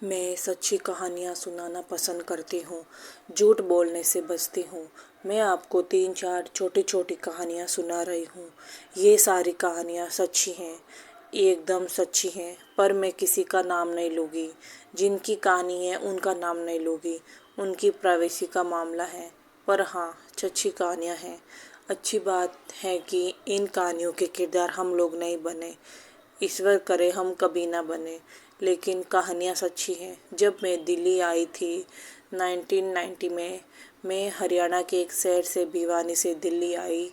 मैं सच्ची कहानियाँ सुनाना पसंद करती हूँ। झूठ बोलने से बचती हूँ। मैं आपको 3-4 छोटी छोटी कहानियाँ सुना रही हूँ। ये सारी कहानियाँ सच्ची हैं, एकदम सच्ची हैं, पर मैं किसी का नाम नहीं लूँगी। जिनकी कहानी है उनका नाम नहीं लूँगी। उनकी प्राइवेसी का मामला है, पर हाँ, सच्ची कहानियाँ हैं। अच्छी बात है कि इन कहानियों के किरदार हम लोग नहीं बने। ईश्वर करे हम कभी ना बने, लेकिन कहानियाँ सच्ची हैं। जब मैं दिल्ली आई थी 1990 में, मैं हरियाणा के एक शहर से भिवानी से दिल्ली आई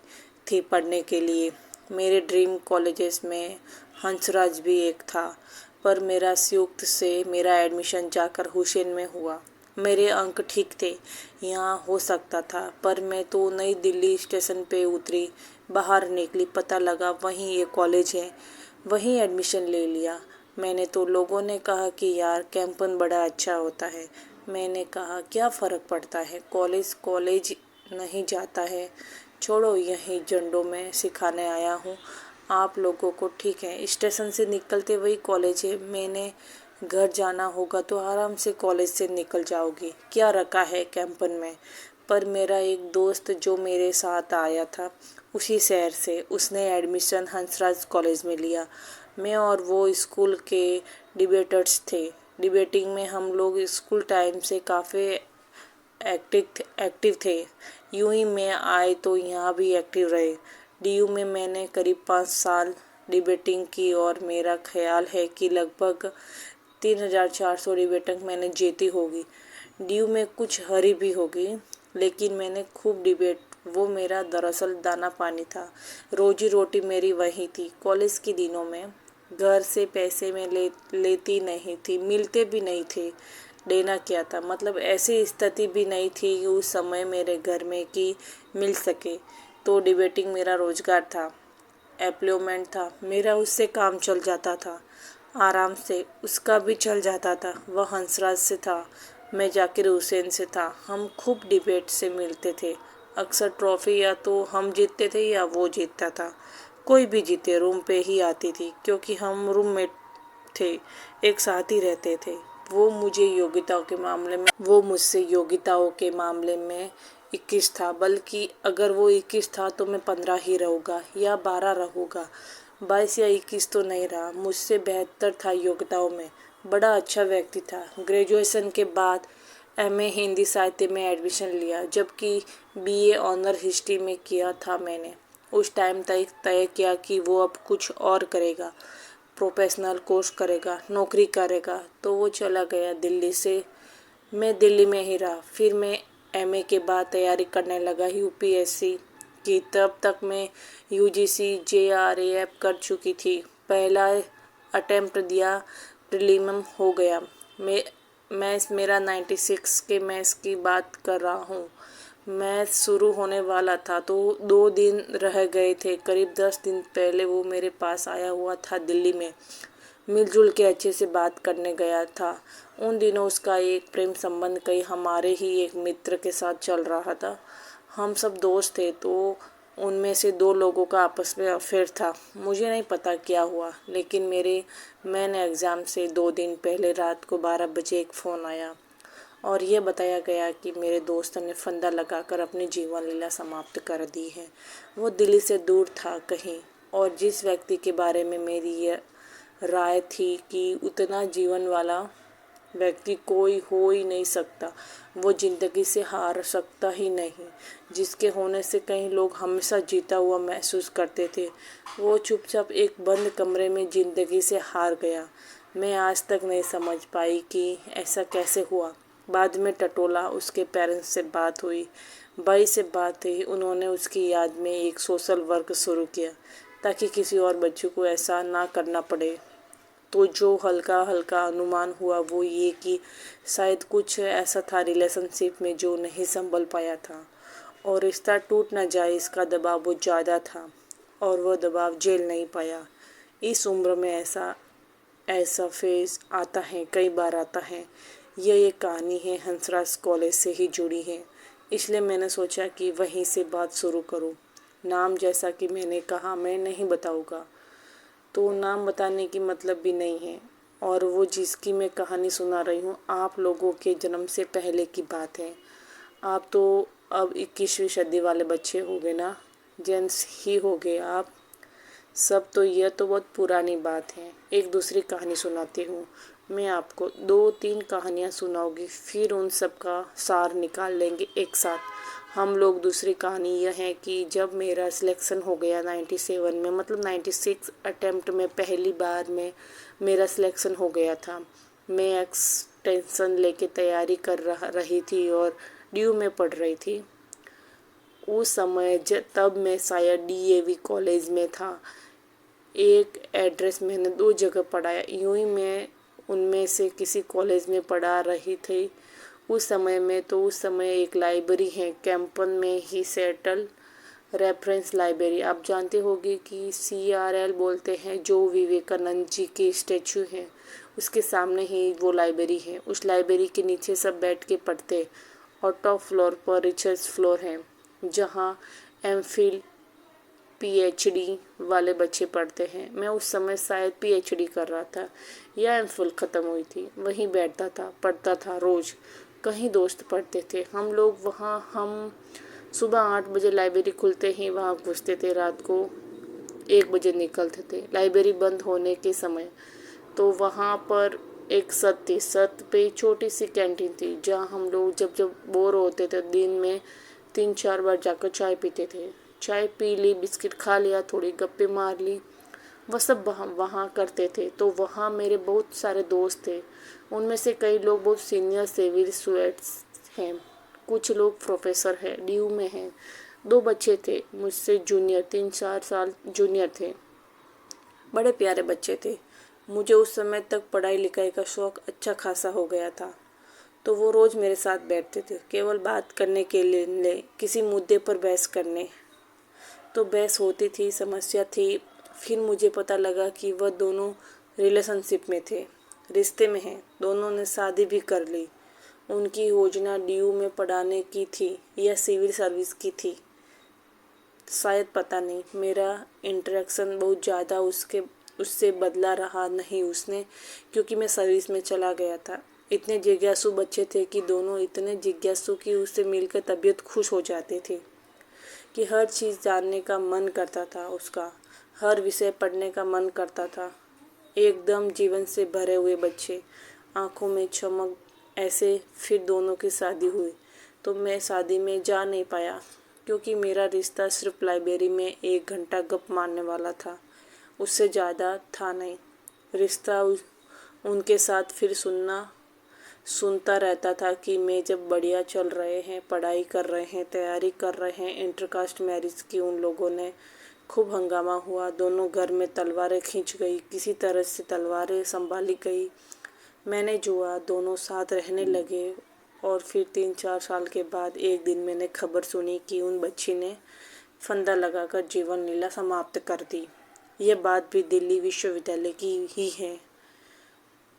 थी पढ़ने के लिए। मेरे ड्रीम कॉलेजेस में हंसराज भी एक था, पर मेरा संयुक्त से मेरा एडमिशन जाकर हुसैन में हुआ। मेरे अंक ठीक थे, यहाँ हो सकता था, पर मैं तो नई दिल्ली स्टेशन पे उतरी, बाहर निकली, पता लगा वहीं ये कॉलेज है। वहीं एडमिशन ले लिया। मैंने तो लोगों ने कहा कि यार कैंपस बड़ा अच्छा होता है। मैंने कहा क्या फ़र्क पड़ता है, कॉलेज कॉलेज नहीं जाता है। छोड़ो, यहीं झंडों में सिखाने आया हूँ आप लोगों को। ठीक है, स्टेशन से निकलते वही कॉलेज है। मैंने घर जाना होगा तो आराम से कॉलेज से निकल जाओगी, क्या रखा है कैंपस में। पर मेरा एक दोस्त जो मेरे साथ आया था उसी शहर से, उसने एडमिशन हंसराज कॉलेज में लिया। मैं और वो स्कूल के डिबेटर्स थे। डिबेटिंग में हम लोग स्कूल टाइम से काफ़ी एक्टिव थे। यूं ही मैं आए तो यहाँ भी एक्टिव रहे। डीयू में मैंने करीब 5 साल डिबेटिंग की और मेरा ख्याल है कि लगभग 3,400 डिबेटिंग मैंने जीती होगी। डीयू में कुछ हरी भी होगी, लेकिन मैंने खूब डिबेट, वो मेरा दरअसल दाना पानी था। रोजी रोटी मेरी वही थी। कॉलेज के दिनों में घर से पैसे में लेती नहीं थी, मिलते भी नहीं थे। देना क्या था, मतलब ऐसी स्थिति भी नहीं थी कि उस समय मेरे घर में कि मिल सके। तो डिबेटिंग मेरा रोजगार था, एम्प्लॉयमेंट था मेरा, उससे काम चल जाता था आराम से। उसका भी चल जाता था। वह हंसराज से था, मैं जाकिर हुसैन से था। हम खूब डिबेट से मिलते थे। अक्सर ट्रॉफी या तो हम जीतते थे या वो जीतता था। कोई भी जीते, रूम पे ही आती थी, क्योंकि हम रूममेट थे, एक साथ ही रहते थे। वो मुझसे योग्यताओं के मामले में 21 था, बल्कि अगर वो 21 था तो मैं 15 ही रहूँगा या 12 रहूँगा। 22 या 21 तो नहीं रहा। मुझसे बेहतर था योग्यताओं में। बड़ा अच्छा व्यक्ति था। ग्रेजुएशन के बाद एमए हिंदी साहित्य में एडमिशन लिया, जबकि बीए ऑनर हिस्ट्री में किया था मैंने। उस टाइम तय किया कि वो अब कुछ और करेगा, प्रोफेशनल कोर्स करेगा, नौकरी करेगा। तो वो चला गया दिल्ली से। मैं दिल्ली में ही रहा। फिर मैं एमए के बाद तैयारी करने लगा यूपीएससी की। तब तक मैं यूजीसी जेआरएएफ कर चुकी थी। पहला अटेम्प्ट दिया, प्रीलिम हो गया। मैथ्स मेरा 96 के मैथ्स की बात कर रहा हूँ। मैच शुरू होने वाला था तो 2 दिन रह गए थे। करीब 10 दिन पहले वो मेरे पास आया हुआ था दिल्ली में। मिलजुल के अच्छे से बात करने गया था। उन दिनों उसका एक प्रेम संबंध कई हमारे ही एक मित्र के साथ चल रहा था। हम सब दोस्त थे, तो उनमें से 2 लोगों का आपस में अफेयर था। मुझे नहीं पता क्या हुआ, लेकिन मेरे मेन एग्ज़ाम से 2 दिन पहले रात को 12 बजे एक फ़ोन आया और ये बताया गया कि मेरे दोस्त ने फंदा लगाकर अपनी जीवन लीला समाप्त कर दी है। वो दिल्ली से दूर था कहीं, और जिस व्यक्ति के बारे में मेरी ये राय थी कि उतना जीवन वाला व्यक्ति कोई हो ही नहीं सकता, वो ज़िंदगी से हार सकता ही नहीं, जिसके होने से कई लोग हमेशा जीता हुआ महसूस करते थे, वो चुपचाप एक बंद कमरे में ज़िंदगी से हार गया। मैं आज तक नहीं समझ पाई कि ऐसा कैसे हुआ। बाद में टटोला, उसके पेरेंट्स से बात हुई, भाई से बात हुई। उन्होंने उसकी याद में एक सोशल वर्क शुरू किया ताकि किसी और बच्चे को ऐसा ना करना पड़े। तो जो हल्का हल्का अनुमान हुआ वो ये कि शायद कुछ ऐसा था रिलेशनशिप में जो नहीं संभल पाया था और रिश्ता टूट ना जाए, इसका दबाव बहुत ज़्यादा था और वह दबाव झेल नहीं पाया। इस उम्र में ऐसा ऐसा फेज़ आता है, कई बार आता है। यह एक कहानी है, हंसराज कॉलेज से ही जुड़ी है, इसलिए मैंने सोचा कि वहीं से बात शुरू करूं। नाम जैसा कि मैंने कहा मैं नहीं बताऊंगा, तो नाम बताने की मतलब भी नहीं है। और वो जिसकी मैं कहानी सुना रही हूँ आप लोगों के जन्म से पहले की बात है। आप तो अब 21वीं सदी वाले बच्चे हो गए ना, जेंट्स ही हो गए आप सब। तो यह तो बहुत पुरानी बात है। एक दूसरी कहानी सुनाती हूँ। मैं आपको 2-3 कहानियाँ सुनाऊंगी, फिर उन सब का सार निकाल लेंगे एक साथ हम लोग। दूसरी कहानी यह है कि जब मेरा सिलेक्शन हो गया 97 में, मतलब 96 अटेम्प्ट में पहली बार में मेरा सिलेक्शन हो गया था। मैं एक्सटेंशन लेके तैयारी कर रही थी और ड्यू में पढ़ रही थी उस समय। तब मैं शायद DAV कॉलेज में था। एक एड्रेस मैंने 2 जगह पढ़ाया, यूं ही मैं उनमें से किसी कॉलेज में पढ़ा रही थी उस समय में। तो उस समय एक लाइब्रेरी है कैंपन में ही, सेंट्रल रेफरेंस लाइब्रेरी। आप जानते होंगे कि CRL बोलते हैं, जो विवेकानंद जी की स्टैचू है उसके सामने ही वो लाइब्रेरी है। उस लाइब्रेरी के नीचे सब बैठ के पढ़ते और टॉप फ्लोर पर रिसर्च फ्लोर है जहाँ MPhil PhD वाले बच्चे पढ़ते हैं। मैं उस समय शायद PhD कर रहा था या MPhil ख़त्म हुई थी। वहीं बैठता था, पढ़ता था रोज़। कहीं दोस्त पढ़ते थे हम लोग वहाँ। हम सुबह 8 बजे लाइब्रेरी खुलते ही वहाँ घुसते थे, रात को 1 बजे निकलते थे लाइब्रेरी बंद होने के समय। तो वहाँ पर एक सत पे छोटी सी कैंटीन थी जहाँ हम लोग जब बोर होते थे दिन में 3-4 बार जाकर चाय पीते थे। चाय पी ली, बिस्किट खा लिया, थोड़ी गप्पे मार ली, वह सब वहाँ करते थे। तो वहाँ मेरे बहुत सारे दोस्त थे। उनमें से कई लोग बहुत सीनियर सिविल स्टूडेंट्स हैं, कुछ लोग प्रोफेसर हैं, ड्यू में हैं। 2 बच्चे थे मुझसे जूनियर, 3-4 साल जूनियर थे। बड़े प्यारे बच्चे थे। मुझे उस समय तक पढ़ाई लिखाई का शौक़ अच्छा खासा हो गया था। तो वो रोज़ मेरे साथ बैठते थे, केवल बात करने के लिए, किसी मुद्दे पर बहस करने। तो बहस होती थी, समस्या थी। फिर मुझे पता लगा कि वह दोनों रिलेशनशिप में थे, रिश्ते में हैं। दोनों ने शादी भी कर ली। उनकी योजना ड्यू में पढ़ाने की थी या सिविल सर्विस की थी, शायद पता नहीं। मेरा इंटरेक्शन बहुत ज़्यादा उससे बदला रहा नहीं उसने, क्योंकि मैं सर्विस में चला गया था। इतने जिज्ञासु बच्चे थे कि दोनों इतने जिज्ञासु कि उससे मिलकर तबीयत खुश हो जाती थी, कि हर चीज़ जानने का मन करता था उसका, हर विषय पढ़ने का मन करता था। एकदम जीवन से भरे हुए बच्चे, आँखों में चमक ऐसे। फिर दोनों की शादी हुई तो मैं शादी में जा नहीं पाया, क्योंकि मेरा रिश्ता सिर्फ लाइब्रेरी में 1 घंटा गप मारने वाला था, उससे ज़्यादा था नहीं। रिश्ता उनके साथ फिर सुनता रहता था कि मैं जब बढ़िया चल रहे हैं, पढ़ाई कर रहे हैं, तैयारी कर रहे हैं, इंटरकास्ट मैरिज की उन लोगों ने। खूब हंगामा हुआ, दोनों घर में तलवारें खींच गई, किसी तरह से तलवारें संभाली गई। मैंने जुआ, दोनों साथ रहने लगे। और फिर 3-4 साल के बाद एक दिन मैंने खबर सुनी कि उन बच्ची ने फंदा लगाकर जीवन लीला समाप्त कर दी। यह बात भी दिल्ली विश्वविद्यालय की ही है।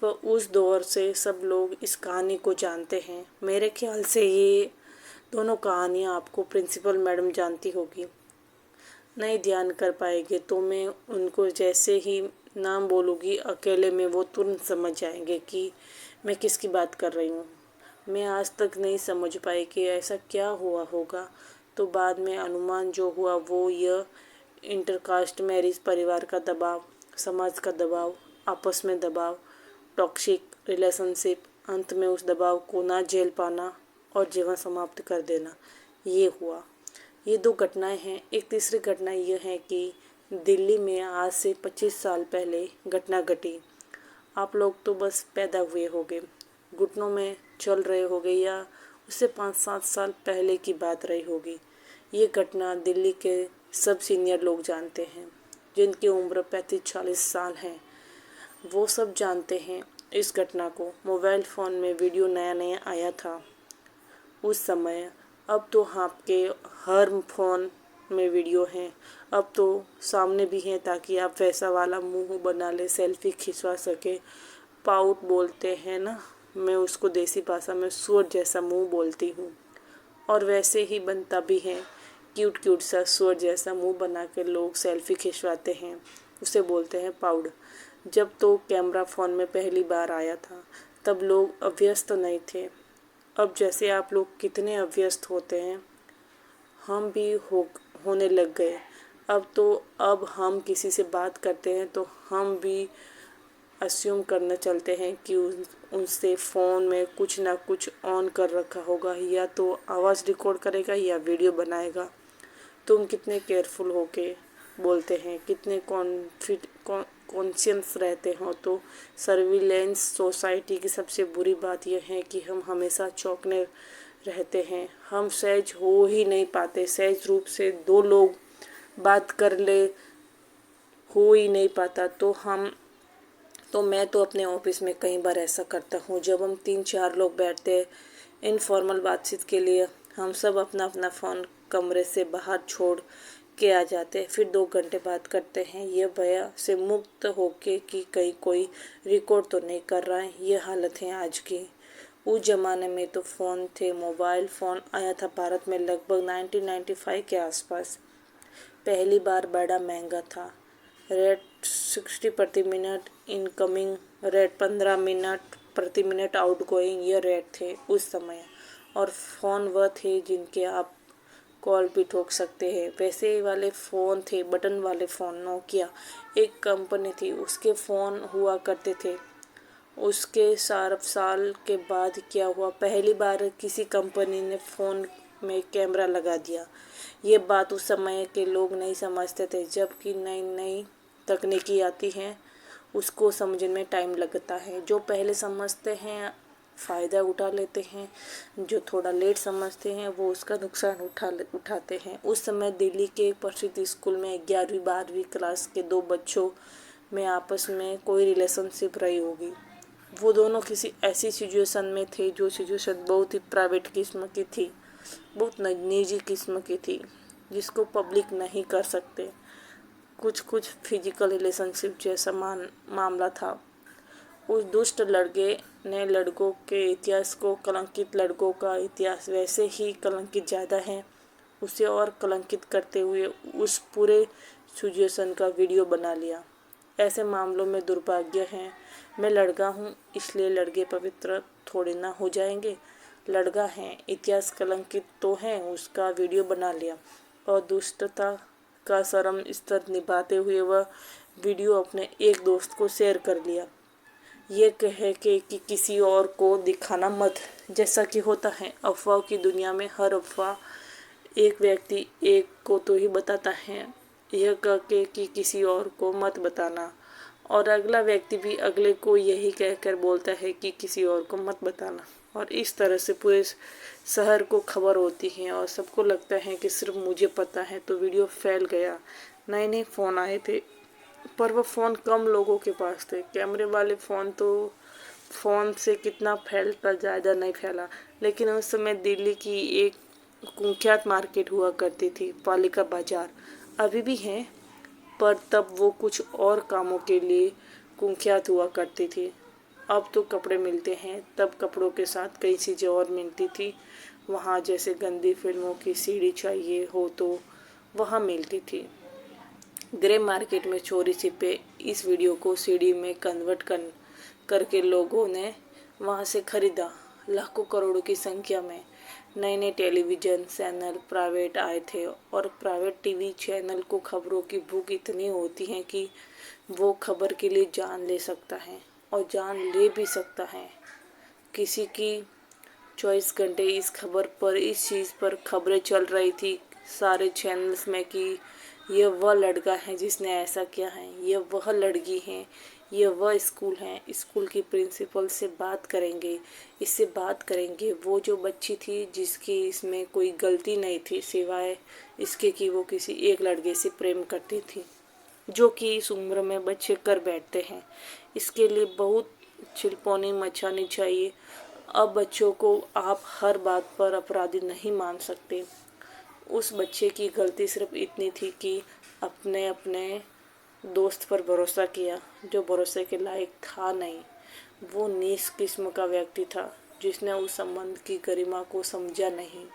तो उस दौर से सब लोग इस कहानी को जानते हैं। मेरे ख्याल से ये दोनों कहानियाँ आपको प्रिंसिपल मैडम जानती होगी। नहीं ध्यान कर पाएंगे तो मैं उनको जैसे ही नाम बोलूँगी अकेले में, वो तुरंत समझ जाएंगे कि मैं किसकी बात कर रही हूँ। मैं आज तक नहीं समझ पाई कि ऐसा क्या हुआ होगा। तो बाद में अनुमान जो हुआ वो यह, इंटरकास्ट मैरिज, परिवार का दबाव, समाज का दबाव, आपस में दबाव, टॉक्सिक रिलेशनशिप, अंत में उस दबाव को ना झेल पाना और जीवन समाप्त कर देना, ये हुआ। ये 2 घटनाएं हैं। एक तीसरी घटना यह है कि दिल्ली में आज से 25 साल पहले घटना घटी। आप लोग तो बस पैदा हुए होंगे, घुटनों में चल रहे होंगे, या उससे 5-7 साल पहले की बात रही होगी। ये घटना दिल्ली के सब सीनियर लोग जानते हैं, जिनकी उम्र 35-40 साल है। वो सब जानते हैं इस घटना को। मोबाइल फ़ोन में वीडियो नया नया आया था उस समय। अब तो आपके हर फ़ोन में वीडियो हैं, अब तो सामने भी हैं, ताकि आप वैसा वाला मुंह बना ले, सेल्फी खिंचवा सके। पाउट बोलते हैं ना, मैं उसको देसी भाषा में सूअर जैसा मुंह बोलती हूँ। और वैसे ही बनता भी है, क्यूट सा सूअर जैसा मुंह बना के लोग सेल्फी खिंचवाते हैं, उसे बोलते हैं पाउड। जब तो कैमरा फ़ोन में पहली बार आया था तब लोग अभ्यस्त नहीं थे। अब जैसे आप लोग कितने अभ्यस्त होते हैं, हम भी होने लग गए। अब हम किसी से बात करते हैं तो हम भी अस्यूम करने चलते हैं कि उनसे फ़ोन में कुछ ना कुछ ऑन कर रखा होगा, या तो आवाज़ रिकॉर्ड करेगा या वीडियो बनाएगा। तुम कितने केयरफुल होके बोलते हैं, कितने कॉन्शियस रहते हो। तो सर्विलेंस सोसाइटी की सबसे बुरी बात यह है कि हम हमेशा चौंकने रहते हैं। हम सहज हो ही नहीं पाते, सहज रूप से दो लोग बात कर ले हो ही नहीं पाता। मैं तो अपने ऑफिस में कई बार ऐसा करता हूँ, जब हम 3-4 लोग बैठते हैं इनफॉर्मल बातचीत के लिए, हम सब अपना अपना फ़ोन कमरे से बाहर छोड़ के आ जाते हैं। फिर 2 घंटे बात करते हैं, ये भय से मुक्त होके कि कहीं कोई रिकॉर्ड तो नहीं कर रहा है। ये हालत है आज की। उस ज़माने में तो फ़ोन थे, मोबाइल फ़ोन आया था भारत में लगभग 1995 के आसपास। पहली बार बड़ा महंगा था। रेट 60 प्रति मिनट इनकमिंग, रेट 15 मिनट प्रति मिनट आउटगोइंग, ये रेट थे उस समय। और फ़ोन वह थे जिनके आप कॉल भी ठोक सकते हैं। वैसे वाले फ़ोन थे, बटन वाले फ़ोन। नोकिया एक कंपनी थी, उसके फ़ोन हुआ करते थे। उसके 4 साल के बाद क्या हुआ, पहली बार किसी कंपनी ने फ़ोन में कैमरा लगा दिया। ये बात उस समय के लोग नहीं समझते थे। जबकि नई नई तकनीकी आती हैं, उसको समझने में टाइम लगता है। जो पहले समझते हैं फ़ायदा उठा लेते हैं, जो थोड़ा लेट समझते हैं वो उसका नुकसान उठाते हैं। उस समय दिल्ली के एक प्रसिद्ध स्कूल में 11वीं-12वीं क्लास के 2 बच्चों में आपस में कोई रिलेशनशिप रही होगी। वो दोनों किसी ऐसी सिचुएशन में थे जो सिचुएशन बहुत ही प्राइवेट किस्म की थी, बहुत निजी किस्म की थी, जिसको पब्लिक नहीं कर सकते। कुछ फिजिकल रिलेशनशिप जैसा मामला था। उस दुष्ट लड़के ने लड़कों के इतिहास को कलंकित, लड़कों का इतिहास वैसे ही कलंकित ज़्यादा है, उसे और कलंकित करते हुए उस पूरे सिचुएशन का वीडियो बना लिया। ऐसे मामलों में दुर्भाग्य है। मैं लड़का हूँ इसलिए लड़के पवित्र थोड़े ना हो जाएंगे। लड़का है, इतिहास कलंकित तो है, उसका वीडियो बना लिया और दुष्टता का चरम स्तर निभाते हुए वह वीडियो अपने एक दोस्त को शेयर कर लिया, ये कह के कि किसी और को दिखाना मत। जैसा कि होता है अफवाह की दुनिया में, हर अफवाह एक व्यक्ति एक को तो ही बताता है, यह कह के कि किसी और को मत बताना, और अगला व्यक्ति भी अगले को यही कहकर बोलता है कि किसी और को मत बताना। और इस तरह से पूरे शहर को खबर होती है और सबको लगता है कि सिर्फ मुझे पता है। तो वीडियो फैल गया। नए नए फ़ोन आए थे, पर वो फ़ोन कम लोगों के पास थे। कैमरे वाले फ़ोन तो फ़ोन से कितना फैलता, ज़्यादा नहीं फैला। लेकिन उस समय दिल्ली की एक कुख्यात मार्केट हुआ करती थी, पालिका बाज़ार, अभी भी है, पर तब वो कुछ और कामों के लिए कुख्यात हुआ करती थी। अब तो कपड़े मिलते हैं, तब कपड़ों के साथ कई चीज़ें और मिलती थी वहाँ, जैसे गंदी फिल्मों की सीडी चाहिए हो तो वहाँ मिलती थी। ग्रे मार्केट में चोरी छिपे इस वीडियो को सीडी में कन्वर्ट करके लोगों ने वहाँ से खरीदा। लाखों करोड़ों की संख्या में नए नए टेलीविज़न चैनल प्राइवेट आए थे, और प्राइवेट टीवी चैनल को खबरों की भूख इतनी होती है कि वो खबर के लिए जान ले सकता है और जान ले भी सकता है। किसी की 24 घंटे इस खबर पर, इस चीज़ पर खबरें चल रही थी सारे चैनल्स में कि यह वह लड़का है जिसने ऐसा किया है, यह वह लड़की है, यह वह स्कूल है, स्कूल की प्रिंसिपल से बात करेंगे, इससे बात करेंगे। वो जो बच्ची थी जिसकी इसमें कोई गलती नहीं थी सिवाय इसके कि वो किसी एक लड़के से प्रेम करती थी, जो कि इस उम्र में बच्चे कर बैठते हैं। इसके लिए बहुत छिलपौनी मचानी चाहिए। अब बच्चों को आप हर बात पर अपराधी नहीं मान सकते। उस बच्चे की गलती सिर्फ इतनी थी कि अपने अपने दोस्त पर भरोसा किया जो भरोसे के लायक था नहीं। वो नीच किस्म का व्यक्ति था जिसने उस संबंध की गरिमा को समझा नहीं।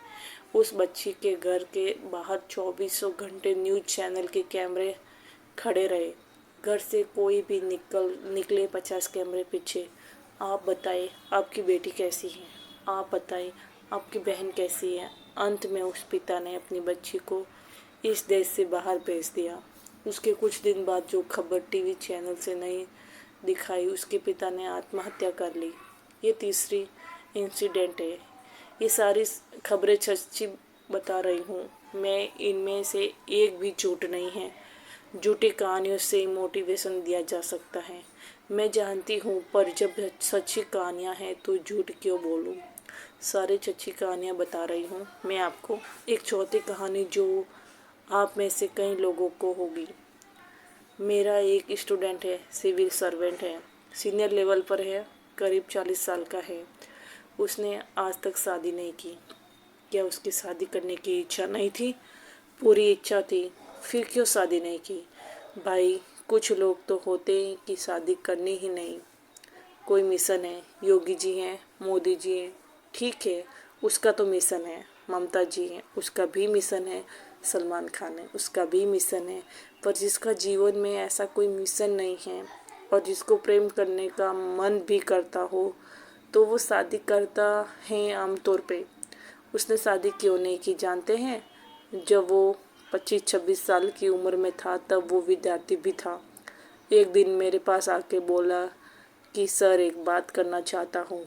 उस बच्ची के घर के बाहर 2400 घंटे न्यूज़ चैनल के कैमरे खड़े रहे। घर से कोई भी निकले 50 कैमरे पीछे। आप बताइए आपकी बेटी कैसी है, आप बताइए आपकी बहन कैसी है। अंत में उस पिता ने अपनी बच्ची को इस देश से बाहर भेज दिया। उसके कुछ दिन बाद जो खबर टीवी चैनल से नहीं दिखाई, उसके पिता ने आत्महत्या कर ली। ये तीसरी इंसिडेंट है। ये सारी खबरें सच्ची बता रही हूँ मैं, इनमें से एक भी झूठ नहीं है। झूठी कहानियों से मोटिवेशन दिया जा सकता है, मैं जानती हूँ, पर जब सच्ची कहानियाँ हैं तो झूठ क्यों बोलूँ। सारी सच्ची कहानियाँ बता रही हूँ मैं आपको। एक चौथी कहानी जो आप में से कई लोगों को होगी। मेरा एक स्टूडेंट है, सिविल सर्वेंट है, सीनियर लेवल पर है, करीब 40 साल का है। उसने आज तक शादी नहीं की। क्या उसकी शादी करने की इच्छा नहीं थी? पूरी इच्छा थी, फिर क्यों शादी नहीं की? भाई, कुछ लोग तो होते हैं कि शादी करनी ही नहीं। कोई मिशन है, योगी जी हैं, मोदी जी हैं, ठीक है, उसका तो मिशन है। ममता जी हैं, उसका भी मिशन है। सलमान खान है, उसका भी मिशन है। पर जिसका जीवन में ऐसा कोई मिशन नहीं है और जिसको प्रेम करने का मन भी करता हो, तो वो शादी करता है आमतौर पे। उसने शादी क्यों नहीं की जानते हैं? जब वो 25-26 साल की उम्र में था तब वो विद्यार्थी भी था। एक दिन मेरे पास आके बोला कि सर, एक बात करना चाहता हूँ।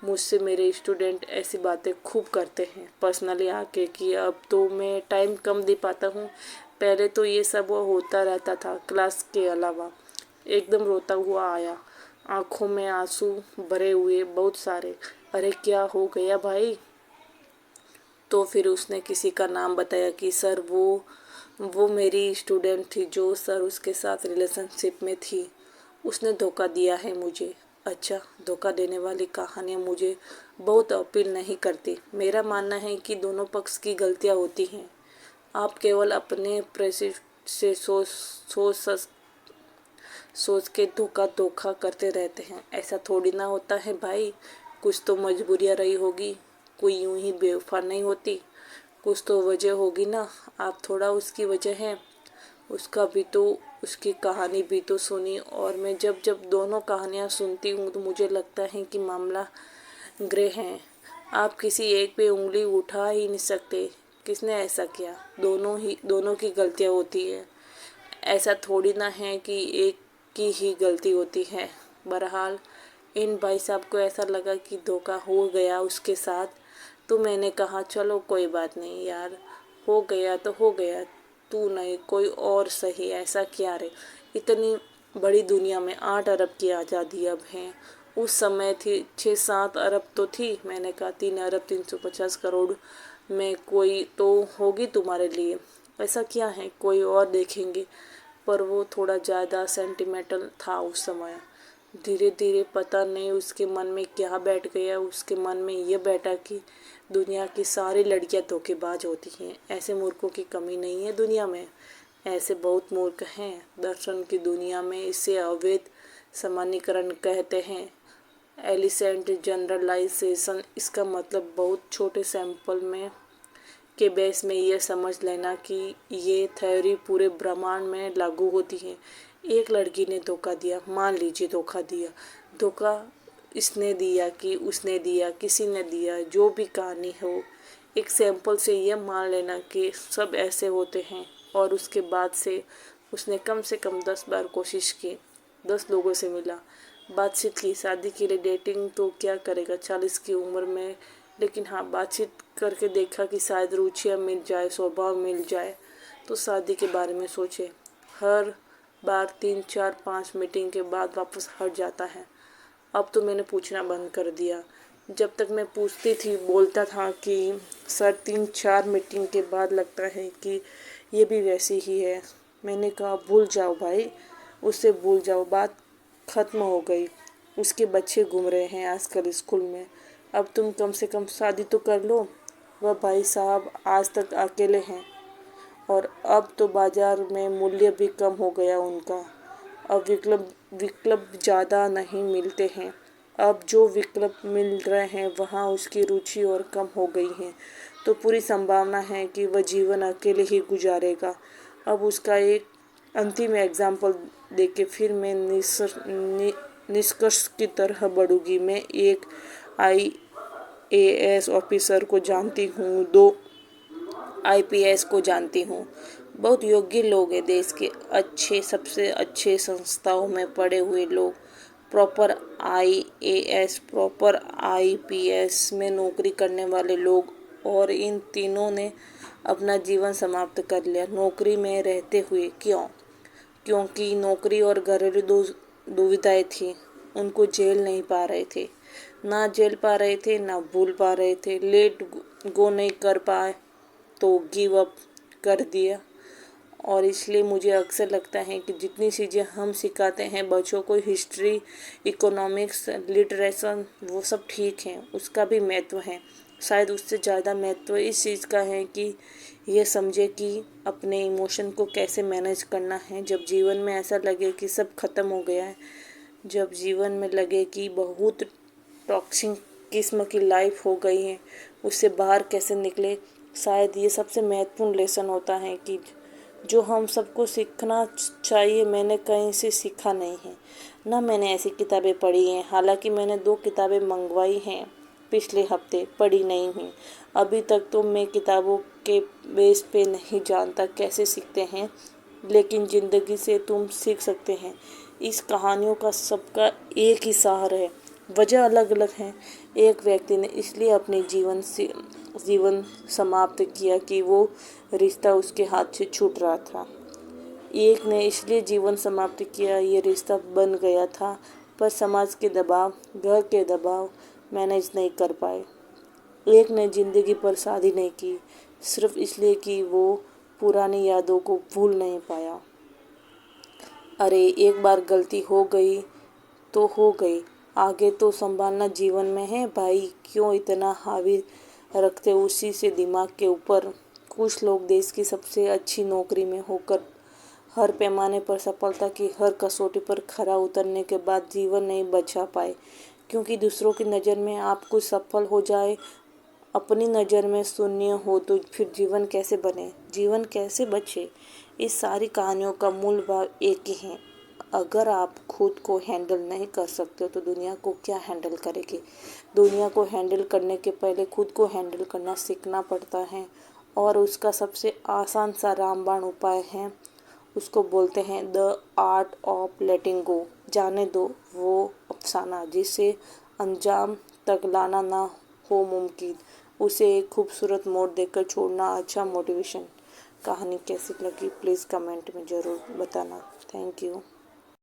मुझसे मेरे स्टूडेंट ऐसी बातें खूब करते हैं पर्सनली आके कि अब तो मैं टाइम कम दे पाता हूँ। पहले तो ये सब होता रहता था क्लास के अलावा। एकदम रोता हुआ आया, आंखों में आंसू भरे हुए बहुत सारे। अरे क्या हो गया भाई? तो फिर उसने किसी का नाम बताया कि सर वो मेरी स्टूडेंट थी जो सर उसके साथ रिलेशनशिप में थी। उसने धोखा दिया है मुझे। अच्छा, धोखा देने वाली कहानियाँ मुझे बहुत अपील नहीं करती। मेरा मानना है कि दोनों पक्ष की गलतियाँ होती हैं। आप केवल अपने प्रेस्टीज से सोच के धोखा करते रहते हैं। ऐसा थोड़ी ना होता है भाई। कुछ तो मजबूरियाँ रही होगी, कोई यूं ही बेवफा नहीं होती। कुछ तो वजह होगी ना। आप थोड़ा उसकी वजह है, उसका भी तो, उसकी कहानी भी तो सुनी। और मैं जब जब दोनों कहानियाँ सुनती हूँ तो मुझे लगता है कि मामला ग्रे है। आप किसी एक पे उंगली उठा ही नहीं सकते। किसने ऐसा किया? दोनों की गलतियाँ होती है। ऐसा थोड़ी ना है कि एक की ही गलती होती है। बहरहाल इन भाई साहब को ऐसा लगा कि धोखा हो गया उसके साथ, तो मैंने कहा चलो कोई बात नहीं यार, हो गया तो हो गया, तू नहीं कोई और सही। ऐसा क्या रे, इतनी बड़ी दुनिया में 8 अरब की आज़ादी अब है। उस समय थी 6-7 अरब तो थी। मैंने कहा 3 अरब 350 करोड़ में कोई तो होगी तुम्हारे लिए। ऐसा क्या है, कोई और देखेंगे। पर वो थोड़ा ज़्यादा सेंटिमेंटल था उस समय। धीरे धीरे पता नहीं उसके मन में क्या बैठ गया। उसके मन में ये बैठा कि दुनिया की सारी लड़कियां धोखेबाज होती हैं। ऐसे मूर्खों की कमी नहीं है दुनिया में। ऐसे बहुत मूर्ख हैं। दर्शन की दुनिया में इसे अवैध सामान्यीकरण कहते हैं, एलिसेंट जनरलाइजेशन। इसका मतलब बहुत छोटे सैंपल में के बेस में यह समझ लेना कि ये थ्योरी पूरे ब्रह्मांड में लागू होती है। एक लड़की ने धोखा दिया, मान लीजिए धोखा दिया। धोखा इसने दिया कि उसने दिया, किसी ने दिया, जो भी कहानी हो, एक सैंपल से यह मान लेना कि सब ऐसे होते हैं। और उसके बाद से उसने कम से कम 10 बार कोशिश की, 10 लोगों से मिला, बातचीत की, शादी के लिए डेटिंग तो क्या करेगा 40 की उम्र में। लेकिन हाँ, बातचीत करके देखा कि शायद रुचियाँ मिल जाए, स्वभाव मिल जाए, तो शादी के बारे में सोचे। हर बार 3-4-5 मीटिंग के बाद वापस हट जाता है। अब तो मैंने पूछना बंद कर दिया। जब तक मैं पूछती थी बोलता था कि सर 3-4 मीटिंग के बाद लगता है कि ये भी वैसी ही है। मैंने कहा भूल जाओ भाई, उससे भूल जाओ, बात ख़त्म हो गई। उसके बच्चे घूम रहे हैं आजकल स्कूल में। अब तुम कम से कम शादी तो कर लो। वह भाई साहब आज तक अकेले हैं और अब तो बाज़ार में मूल्य भी कम हो गया उनका। अब विकल्प ज़्यादा नहीं मिलते हैं। अब जो विकल्प मिल रहे हैं वहाँ उसकी रुचि और कम हो गई है, तो पूरी संभावना है कि वह जीवन अकेले ही गुजारेगा। अब उसका एक अंतिम एग्जाम्पल देके फिर मैं निष्कर्ष की तरह बढ़ूंगी। मैं एक IAS ऑफिसर को जानती हूँ, 2 IPS को जानती हूँ। बहुत योग्य लोग हैं, देश के अच्छे सबसे अच्छे संस्थाओं में पढ़े हुए लोग, प्रॉपर IAS प्रॉपर IPS में नौकरी करने वाले लोग, और इन तीनों ने अपना जीवन समाप्त कर लिया नौकरी में रहते हुए। क्यों? क्योंकि नौकरी और घरेलू दुविधाएं थी। उनको झेल नहीं पा रहे थे, ना झेल पा रहे थे, ना भूल पा रहे थे। लेट गो नहीं कर पाए तो गिव अप कर दिया। और इसलिए मुझे अक्सर लगता है कि जितनी चीज़ें हम सिखाते हैं बच्चों को, हिस्ट्री, इकोनॉमिक्स, लिटरेचर, वो सब ठीक है, उसका भी महत्व है। शायद उससे ज़्यादा महत्व इस चीज़ का है कि ये समझे कि अपने इमोशन को कैसे मैनेज करना है। जब जीवन में ऐसा लगे कि सब खत्म हो गया है, जब जीवन में लगे कि बहुत टॉक्सिक किस्म की लाइफ हो गई है, उससे बाहर कैसे निकले। शायद ये सबसे महत्वपूर्ण लेसन होता है कि जो हम सबको सीखना चाहिए। मैंने कहीं से सीखा नहीं है, ना मैंने ऐसी किताबें पढ़ी हैं। हालांकि मैंने 2 किताबें मंगवाई हैं पिछले हफ्ते, पढ़ी नहीं हुई अभी तक। तो मैं किताबों के बेस पे नहीं जानता कैसे सीखते हैं, लेकिन ज़िंदगी से तुम सीख सकते हैं। इस कहानियों का सबका एक ही सार है, वजह अलग अलग है। एक व्यक्ति ने इसलिए अपने जीवन समाप्त किया कि वो रिश्ता उसके हाथ से छूट रहा था। एक ने इसलिए जीवन समाप्त किया, ये रिश्ता बन गया था, पर समाज के दबाव, घर के दबाव मैनेज नहीं कर पाए। एक ने जिंदगी पर शादी नहीं की, सिर्फ इसलिए कि वो पुरानी यादों को भूल नहीं पाया। अरे एक बार गलती हो गई तो हो गई, आगे तो संभालना जीवन में है भाई। क्यों इतना हावी रखते उसी से दिमाग के ऊपर। कुछ लोग देश की सबसे अच्छी नौकरी में होकर हर पैमाने पर सफलता की हर कसौटी पर खरा उतरने के बाद जीवन नहीं बचा पाए, क्योंकि दूसरों की नज़र में आप कुछ सफल हो जाए, अपनी नज़र में शून्य हो, तो फिर जीवन कैसे बने, जीवन कैसे बचे। इस सारी कहानियों का मूल भाव एक ही है, अगर आप खुद को हैंडल नहीं कर सकते तो दुनिया को क्या हैंडल करेगी। दुनिया को हैंडल करने के पहले खुद को हैंडल करना सीखना पड़ता है, और उसका सबसे आसान सा रामबाण उपाय है, उसको बोलते हैं द आर्ट ऑफ लेटिंग गो। जाने दो वो अफसाना जिसे अंजाम तक लाना ना हो मुमकिन, उसे एक खूबसूरत मोड़ देकर छोड़ना अच्छा मोटिवेशन। कहानी कैसी लगी प्लीज़ कमेंट में ज़रूर बताना। Thank you.